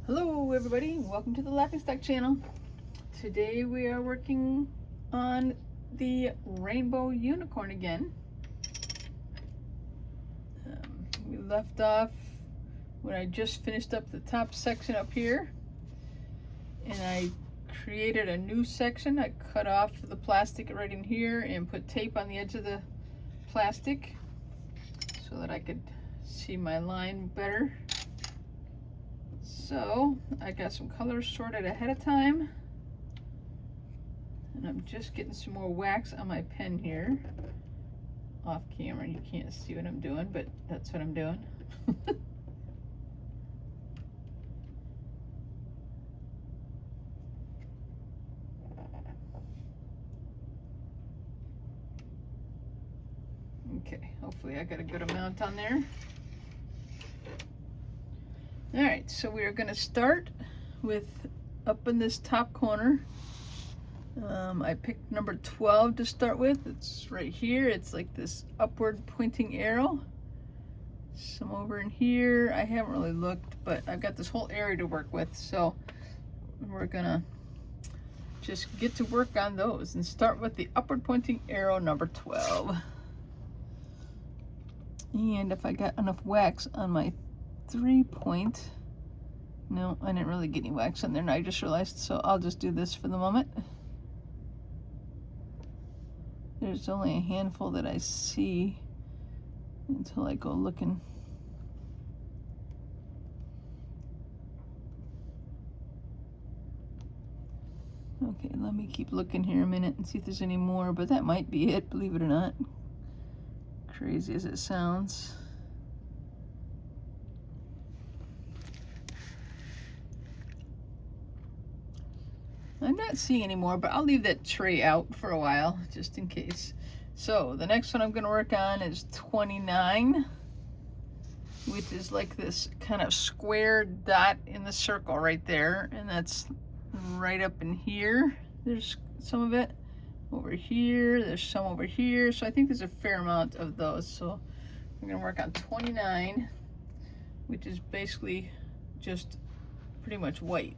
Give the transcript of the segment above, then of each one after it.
Hello everybody, welcome to the Laughing Stock channel. Today we are working on the rainbow unicorn again. We left off when I just finished up the top section up here, and I created a new section. I cut off the plastic right in here and put tape on the edge of the plastic so that I could see my line better. So I got some colors sorted ahead of time, and I'm just getting some more wax on my pen here. Off camera, you can't see what I'm doing, but that's what I'm doing. Okay, hopefully I got a good amount on there. All right, so we are going to start with up in this top corner. I picked number 12 to start with. It's right here. It's like this upward pointing arrow. Some over in here. I haven't really looked, but I've got this whole area to work with, so we're gonna just get to work on those and start with the upward pointing arrow number 12. And if I got enough wax on my 3-point, no, I didn't really get any wax on there, and I just realized, so I'll just do this for the moment. There's only a handful that I see until I go looking. Okay, let me keep looking here a minute and see if there's any more, but that might be it, believe it or not. Crazy as it sounds. I'm not seeing any more, but I'll leave that tray out for a while, just in case. So the next one I'm going to work on is 29, which is like this kind of square dot in the circle right there, and that's right up in here. There's some of it over here, there's some over here, so I think there's a fair amount of those. So I'm going to work on 29, which is basically just pretty much white.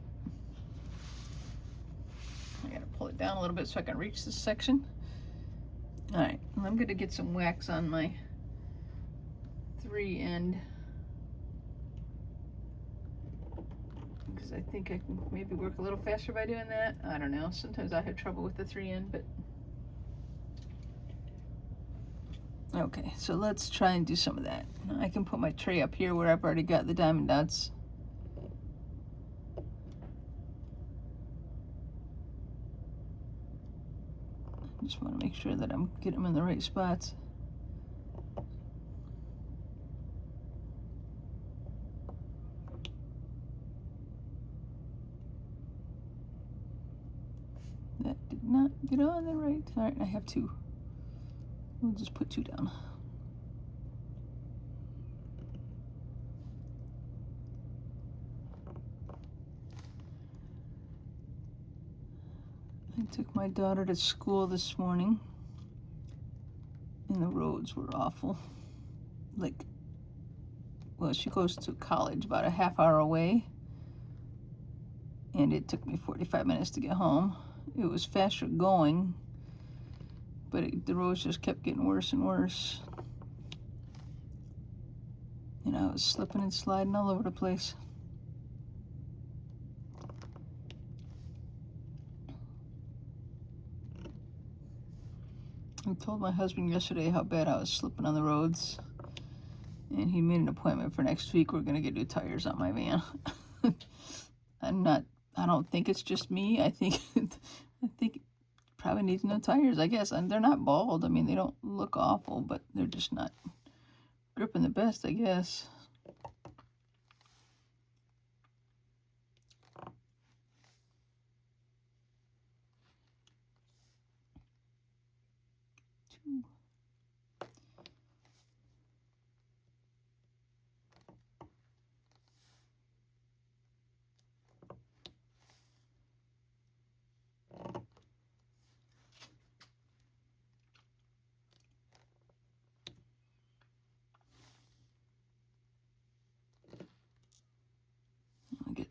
I gotta pull it down a little bit so I can reach this section. All right, I'm gonna get some wax on my 3 end, because I think I can maybe work a little faster by doing that. I don't know, sometimes I have trouble with the 3 end, but okay, so let's try and do some of that. I can put my tray up here where I've already got the diamond dots. Just want to make sure that I'm getting them in the right spots. That did not get on there right. All right, I have 2. We'll just put 2 down. I took my daughter to school this morning, and the roads were awful. Like, well, she goes to college about a half hour away, and it took me 45 minutes to get home. It was faster going, but the roads just kept getting worse and worse. And I was slipping and sliding all over the place. I told my husband yesterday how bad I was slipping on the roads, and he made an appointment for next week. We're gonna get new tires on my van. I don't think it's just me. I think it probably needs new tires, I guess. And they're not bald. I mean, they don't look awful, but they're just not gripping the best, I guess.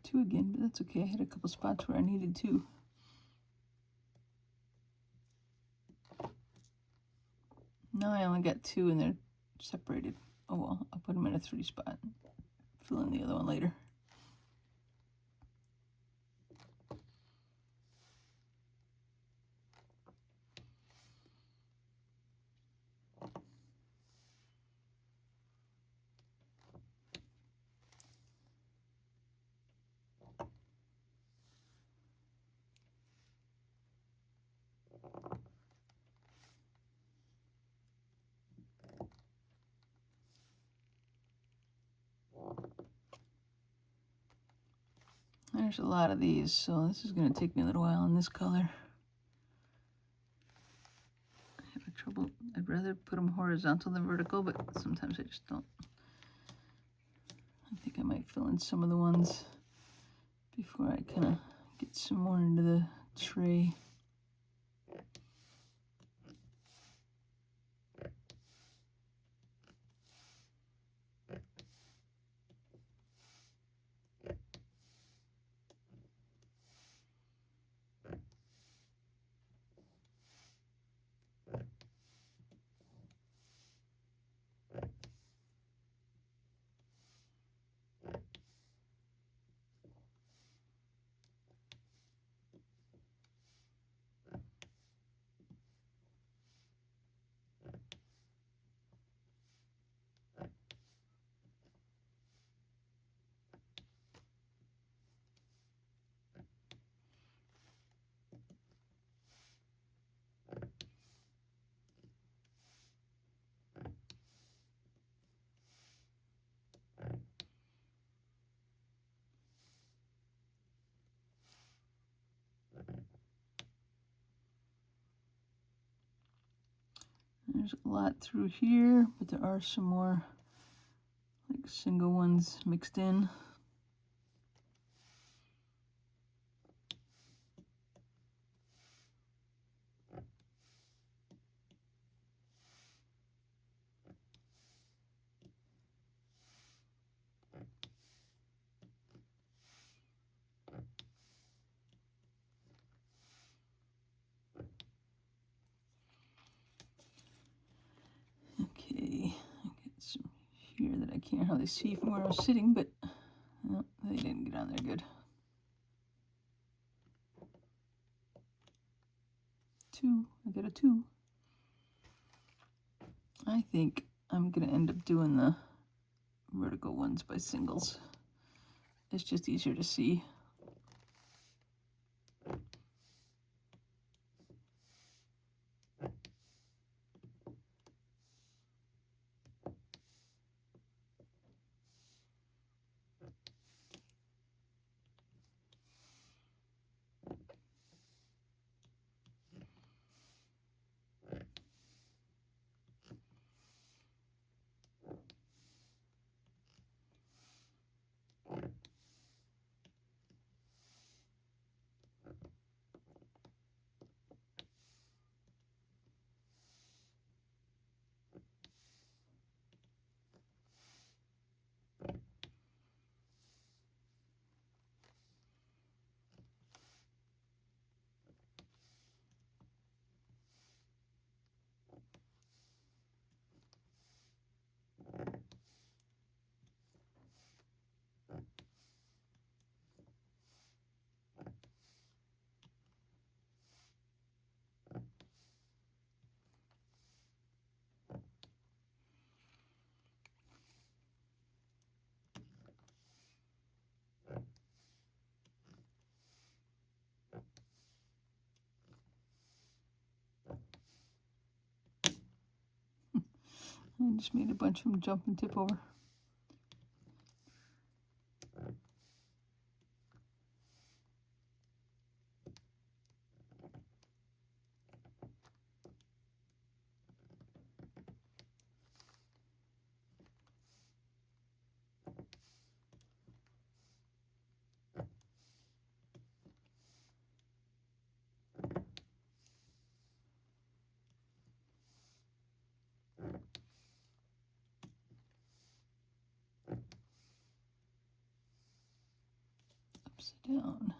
2 again, but that's okay. I had a couple spots where I needed 2. Now I only got 2 and they're separated. Oh well, I'll put them in a 3 spot. Fill in the other one later. There's a lot of these, so this is going to take me a little while in this color. I have trouble. I'd rather put them horizontal than vertical, but sometimes I just don't. I think I might fill in some of the ones before I kind of get some more into the tray. There's a lot through here, but there are some more like single ones mixed in. Okay, I got some here that I can't hardly see from where I was sitting, but no, they didn't get on there good. 2, I got a 2. I think I'm gonna end up doing the vertical ones by singles. It's just easier to see. I just made a bunch of them jump and tip over. upside down.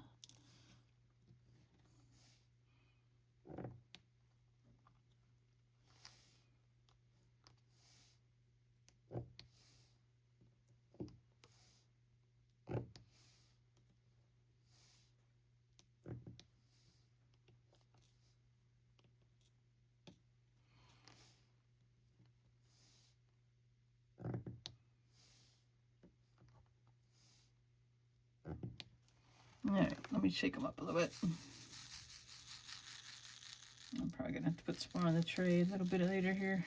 All right, let me shake them up a little bit. I'm probably gonna have to put some more on the tray a little bit later here.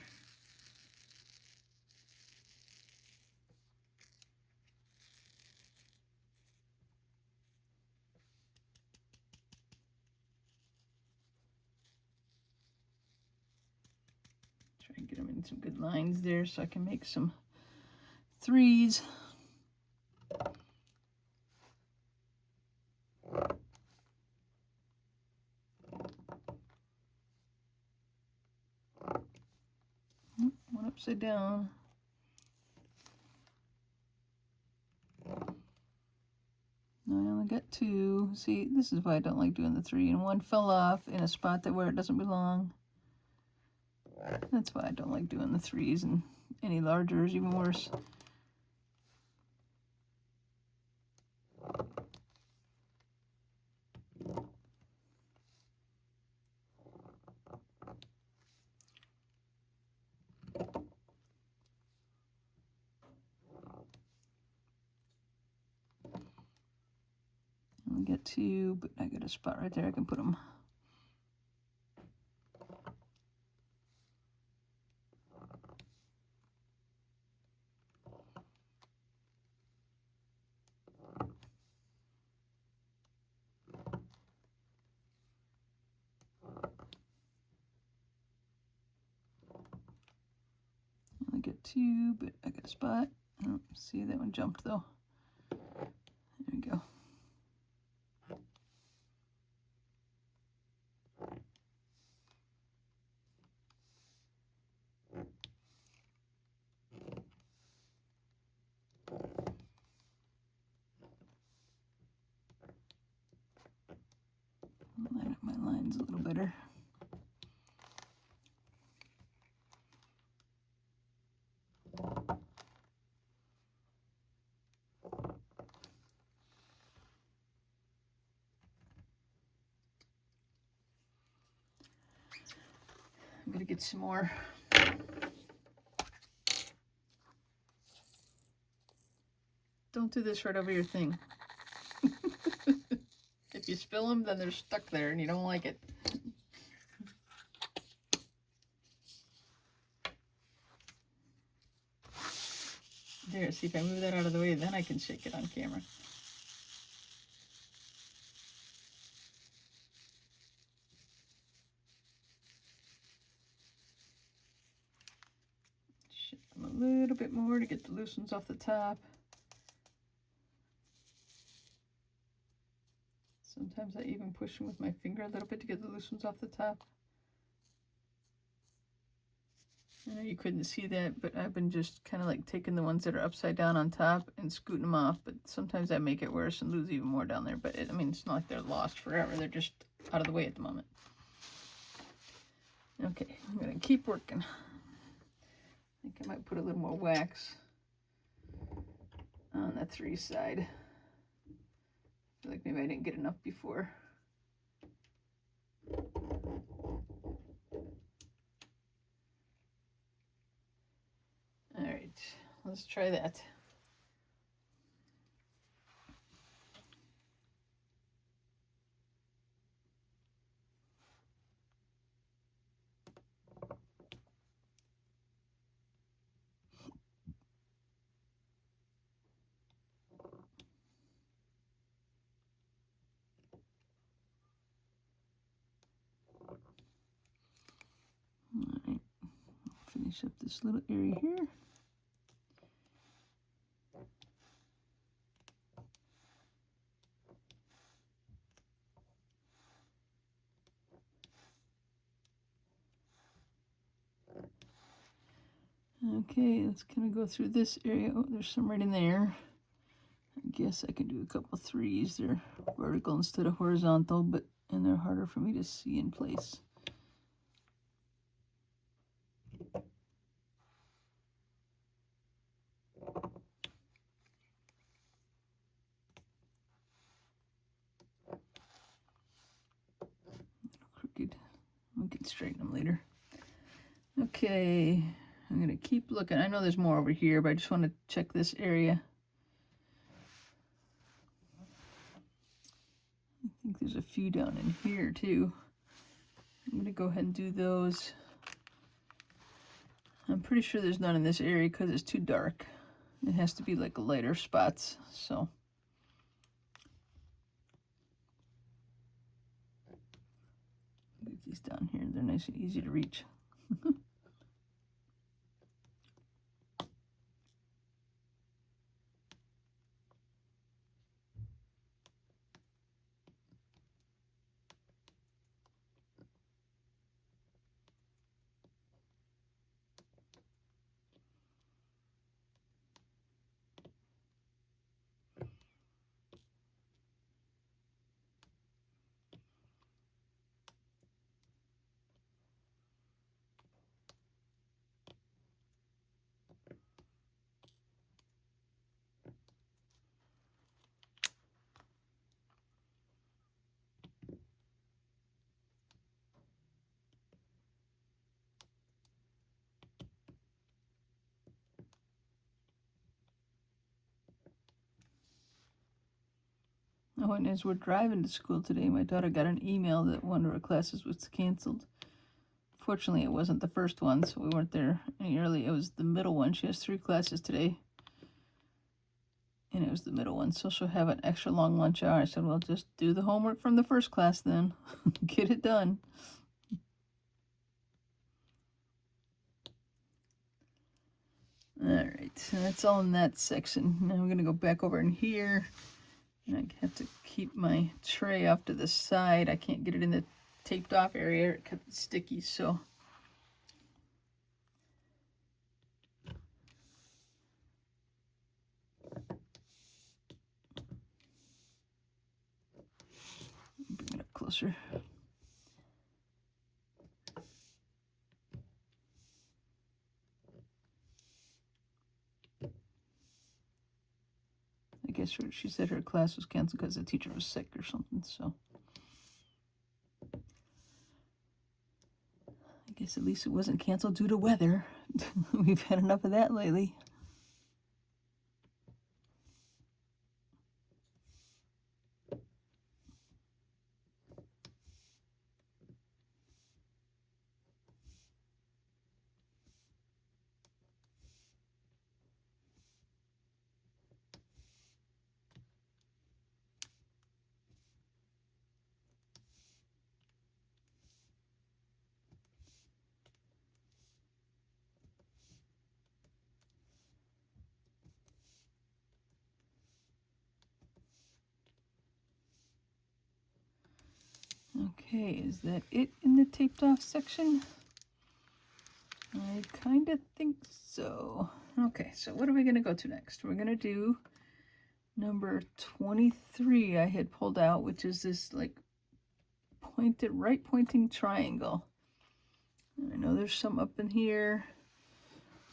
Try and get them in some good lines there so I can make some threes. One upside down. I only got two. See, this is why I don't like doing the three. And one fell off in a spot where it doesn't belong. That's why I don't like doing the threes, and any larger is even worse. I get two, but I got a spot right there I can put them. I get two, but I got a spot. Oh, see, that one jumped though. There we go. Line up my lines a little better. I'm gonna get some more. Don't do this right over your thing. If you spill them, then they're stuck there and you don't like it. There, see if I move that out of the way, then I can shake it on camera. Shake them a little bit more to get the loose ones off the top. Sometimes I even push them with my finger a little bit to get the loose ones off the top. I know you couldn't see that, but I've been just kind of like taking the ones that are upside down on top and scooting them off, but sometimes I make it worse and lose even more down there. But I mean, it's not like they're lost forever. They're just out of the way at the moment. Okay, I'm going to keep working. I think I might put a little more wax on the three side. I feel like maybe I didn't get enough before. All right, let's try that. All right, finish up this little area here. Okay, let's kind of go through this area. Oh, there's some right in there. guess I can do a couple threes. They're vertical instead of horizontal, and they're harder for me to see in place. Crooked. We can straighten them later. Okay, I'm going to keep looking. I know there's more over here, but I just want to check this area. I think there's a few down in here too. I'm going to go ahead and do those. I'm pretty sure there's none in this area because it's too dark. It has to be like lighter spots, so. Get these down here. They're nice and easy to reach. Oh, and as we're driving to school today, my daughter got an email that one of her classes was canceled. Fortunately, it wasn't the first one, so we weren't there any early. It was the middle one. She has 3 classes today, and it was the middle one, so she'll have an extra long lunch hour. I said, well, just do the homework from the first class then. Get it done. All right, so that's all in that section. Now we're going to go back over in here. And I have to keep my tray off to the side. I can't get it in the taped off area. It kept it sticky, so. Bring it up closer. I guess she said her class was canceled because the teacher was sick or something, so. I guess at least it wasn't canceled due to weather. We've had enough of that lately. Okay, is that it in the taped off section? I kind of think so. Okay, so what are we going to go to next? We're going to do number 23 I had pulled out, which is this like pointed, right pointing triangle. And I know there's some up in here.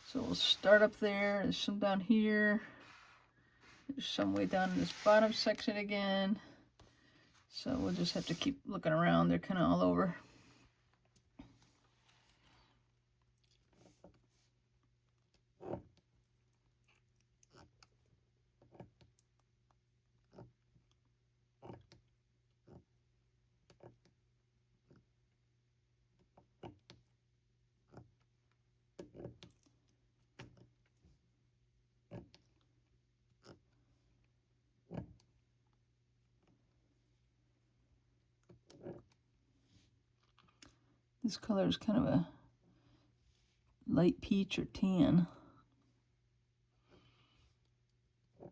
So we'll start up there. There's some down here. There's some way down in this bottom section again. So we'll just have to keep looking around. They're kind of all over. This color is kind of a light peach or tan. I'm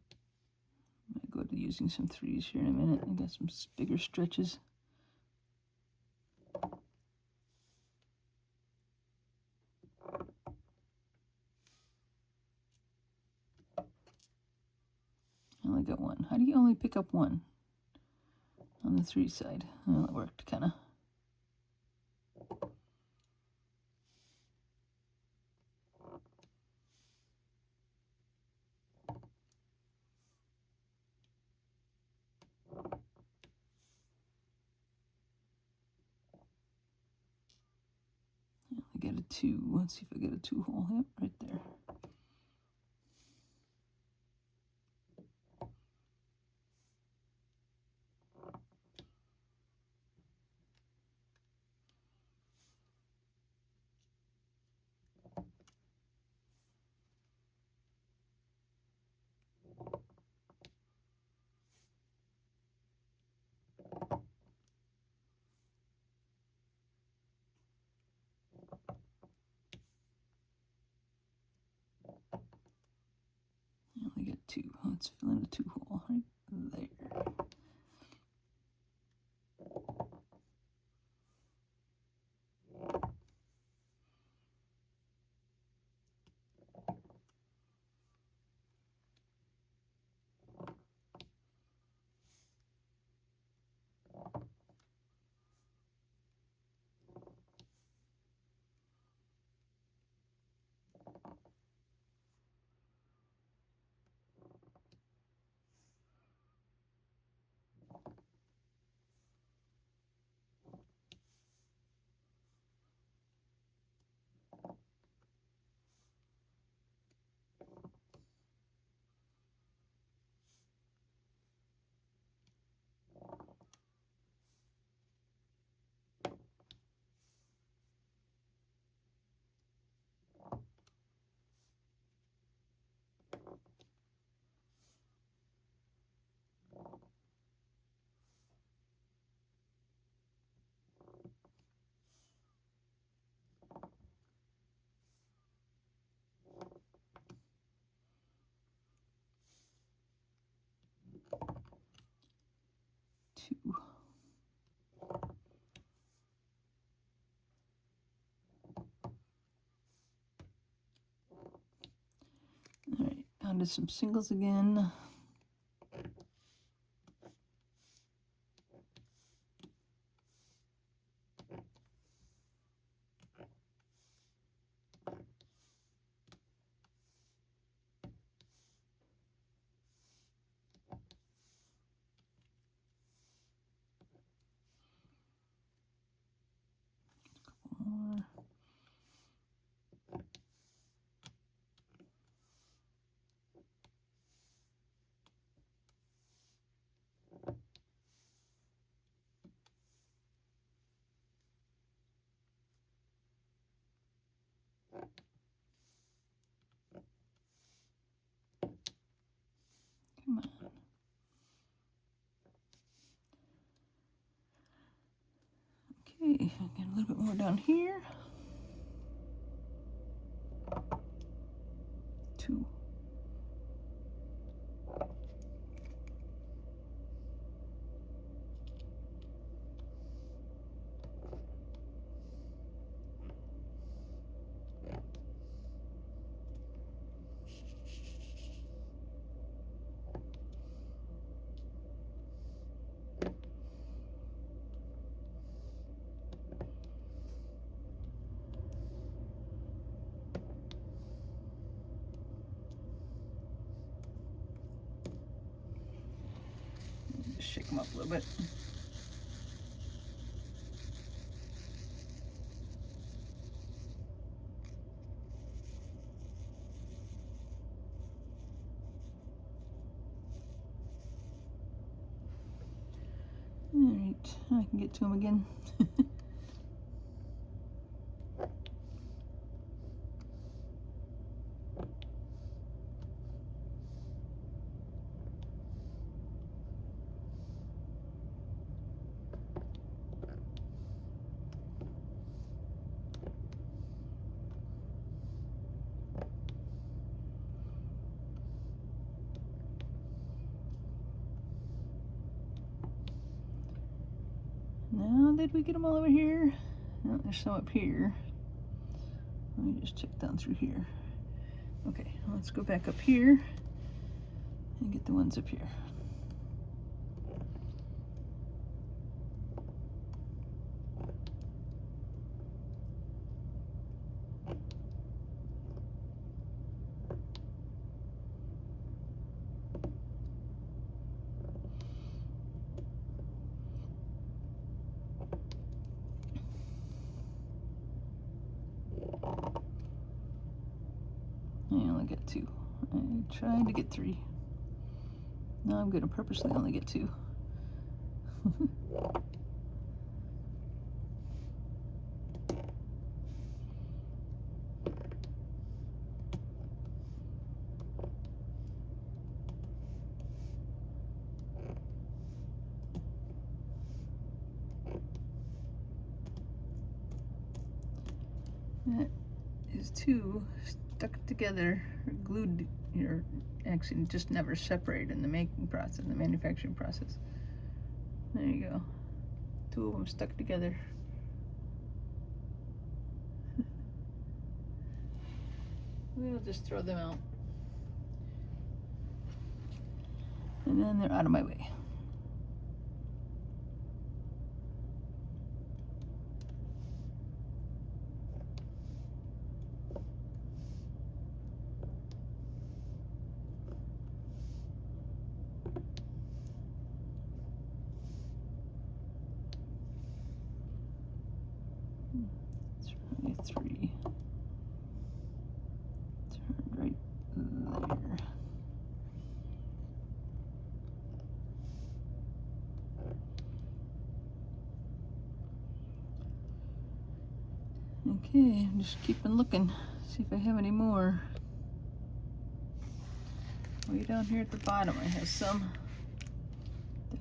going to go to using some 3s here in a minute. I got some bigger stretches. I only got one. only pick up one on the 3 side. Well, it worked kind of. I get a 2. Let's see if I get a 2 hole. Yep, right there. I only get 2. Let's fill in a 2 hole right there. All right, on to some singles again. More. Come on. Okay, get a little bit more down here. 2. Just shake them up a little bit. All right, I can get to them again. Now, did we get them all over here? No, there's some up here. Let me just check down through here. Okay, let's go back up here and get the ones up here. only get 2. I tried to get 3. Now I'm going to purposely only get 2. That is 2 stuck together, or glued, or actually just never separated in the making process, in the manufacturing process. There you go. 2 of them stuck together. We'll just throw them out. And then they're out of my way. Try 3. Turn right there. Okay, I'm just keeping looking, see if I have any more. Way down here at the bottom, I have some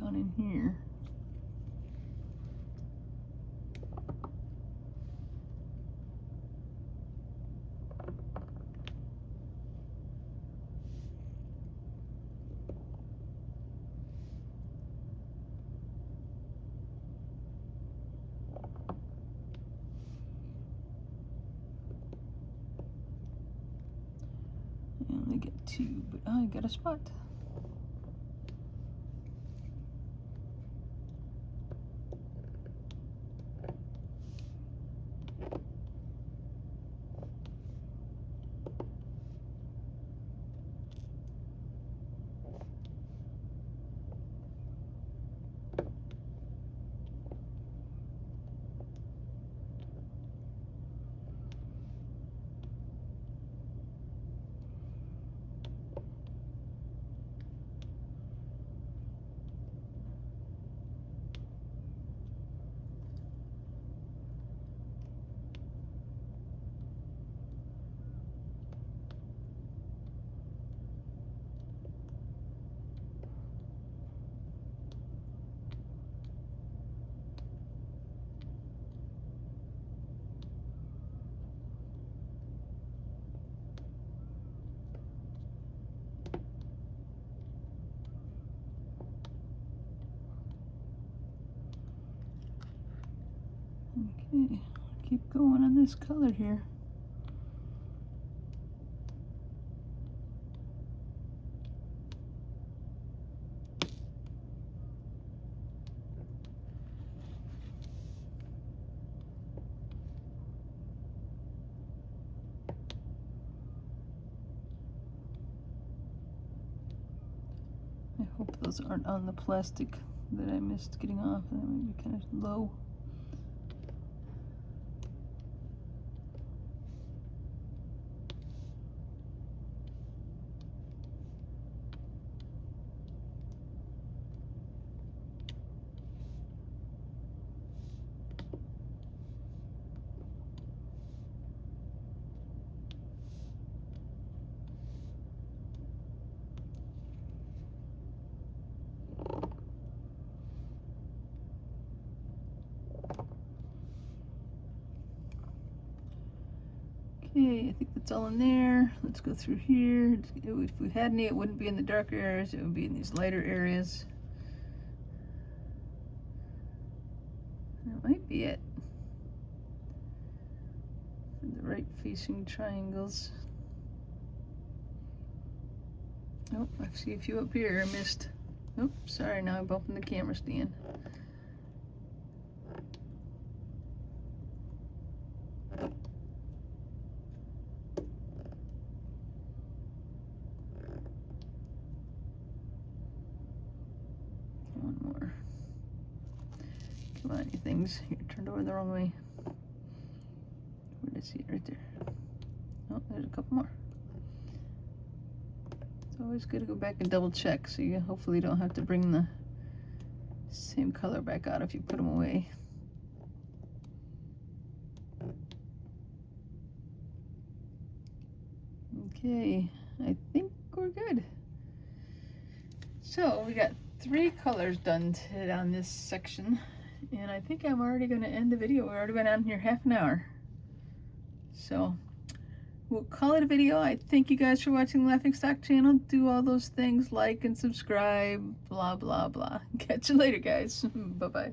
down in here. I only get 2, but I got a spot. Okay, keep going on this color here. I hope those aren't on the plastic that I missed getting off. That might be kind of low. Okay, I think that's all in there. Let's go through here. If we had any, it wouldn't be in the darker areas, it would be in these lighter areas. That might be it. The right facing triangles. Oh, I see a few up here I missed. Oh, sorry, now I'm bumping the camera stand. One more. Come on, you things. You're turned over the wrong way. Where did I see it? Right there. Oh, there's a couple more. It's always good to go back and double check, so you hopefully don't have to bring the same color back out if you put them away. Okay, I think we're good. So we got 3 colors done on this section, and I think I'm already going to end the video. We've already been on here half an hour. So we'll call it a video. I thank you guys for watching the Laughingstock channel. Do all those things, like and subscribe, blah, blah, blah. Catch you later, guys. Bye-bye.